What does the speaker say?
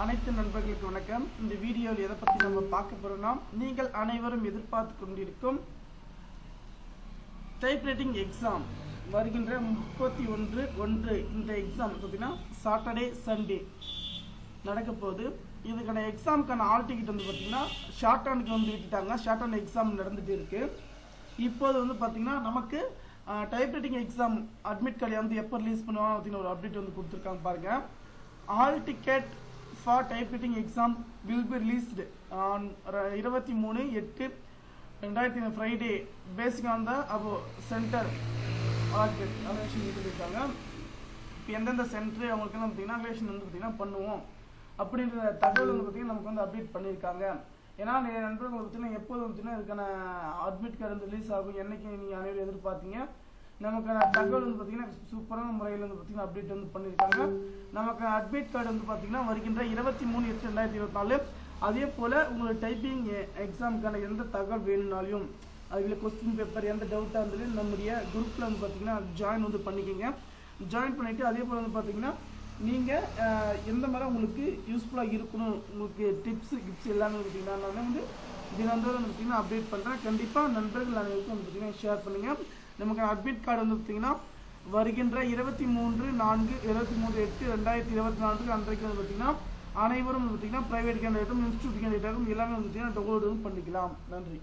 அனைத்து நண்பர்களுக்கு வணக்கம். இந்த வீடியோவில் எதை பற்றி நம்ம பார்க்க போறோம்னா, நீங்கள் அனைவரும் எதிர்பார்த்து கொண்டிருக்கும் டைப்ரைட்டிங் எக்ஸாம் வருகின்ற 31/1 இந்த எக்ஸாம் பார்த்தீங்கன்னா சாட்டர்டே சண்டே நடக்க போகுது. இதுக்கான எக்ஸாமுக்கான ஆல் டிக்கெட் வந்து பார்த்தீங்கன்னா ஷார்ட் ஹேண்டுக்கு வந்து விட்டுட்டாங்க. ஷார்ட் ஹேண்ட் எக்ஸாம் நடந்துட்டு இருக்கு. இப்போது வந்து பார்த்தீங்கன்னா நமக்கு டைப்ரைட்டிங் எக்ஸாம் அட்மிட் கார்டு வந்து எப்போ ரிலீஸ் பண்ணுவாங்க அப்படின்னு ஒரு அப்டேட் வந்து கொடுத்துருக்காங்க பாருங்க. All ticket for typewriting exam will be released on 23/8/2020 Friday based on the above center allocation சொல்லிருக்காங்க. இப்போ எந்தெந்த சென்டர் அவங்களுக்கு வந்து பார்த்தீங்கன்னா அலோகேஷன் வந்து பார்த்தீங்கன்னா பண்ணுவோம் அப்படின்ற தகவல் வந்து பார்த்தீங்கன்னா நமக்கு வந்து அப்டேட் பண்ணியிருக்காங்க. ஏன்னா நிறைய நண்பர்கள் பார்த்தீங்கன்னா எப்போது பார்த்தீங்கன்னா இதுக்கான அட்மிட் கார்டு வந்து ரிலீஸ் ஆகும், என்னைக்கு நீங்கள் அனைவரும் எதிர்பார்த்தீங்க. நமக்கான தகவல் வந்து பார்த்தீங்கன்னா சூப்பரான முறையில் வந்து பார்த்தீங்கன்னா அப்டேட் வந்து பண்ணியிருக்காங்க. நமக்கு அட்மிட் கார்டு வந்து பார்த்தீங்கன்னா வருகின்ற 23/8/2024. அதே போல் உங்களுக்கு டைப்பிங் எக்ஸாமுக்கான எந்த தகவல் வேணும்னாலையும் அதில் கொஸ்டின் பேப்பர் எந்த டவுட்டாக இருந்தாலும் நம்முடைய குரூப்பில் வந்து பார்த்தீங்கன்னா ஜாயின் வந்து பண்ணிக்கோங்க. ஜாயின் பண்ணிவிட்டு அதே போல் வந்து பார்த்தீங்கன்னா நீங்கள் எந்த மாதிரி உங்களுக்கு யூஸ்ஃபுல்லாக இருக்கணும், உங்களுக்கு டிப்ஸ் எல்லாமே பார்த்தீங்கன்னா நான் வந்து தினந்தோறும் வந்து பார்த்தீங்கன்னா அப்டேட் பண்ணுறேன். கண்டிப்பாக நண்பர்கள் அனைவருக்கும் வந்து பார்த்தீங்கன்னா ஷேர் பண்ணுங்கள். நமக்கு அட்மிட் கார்டு வந்து பார்த்தீங்கன்னா வருகின்ற 23/8/2024 அன்றைக்கு வந்து பார்த்தீங்கன்னா அனைவரும் வந்து பார்த்தீங்கன்னா பிரைவேட் கேண்டிடேட்டும் இன்ஸ்டியூட் கேண்டிடேட்டும் எல்லாமே வந்து பார்த்தீங்கன்னா டவுன்லோடும் பண்ணிக்கலாம். நன்றி.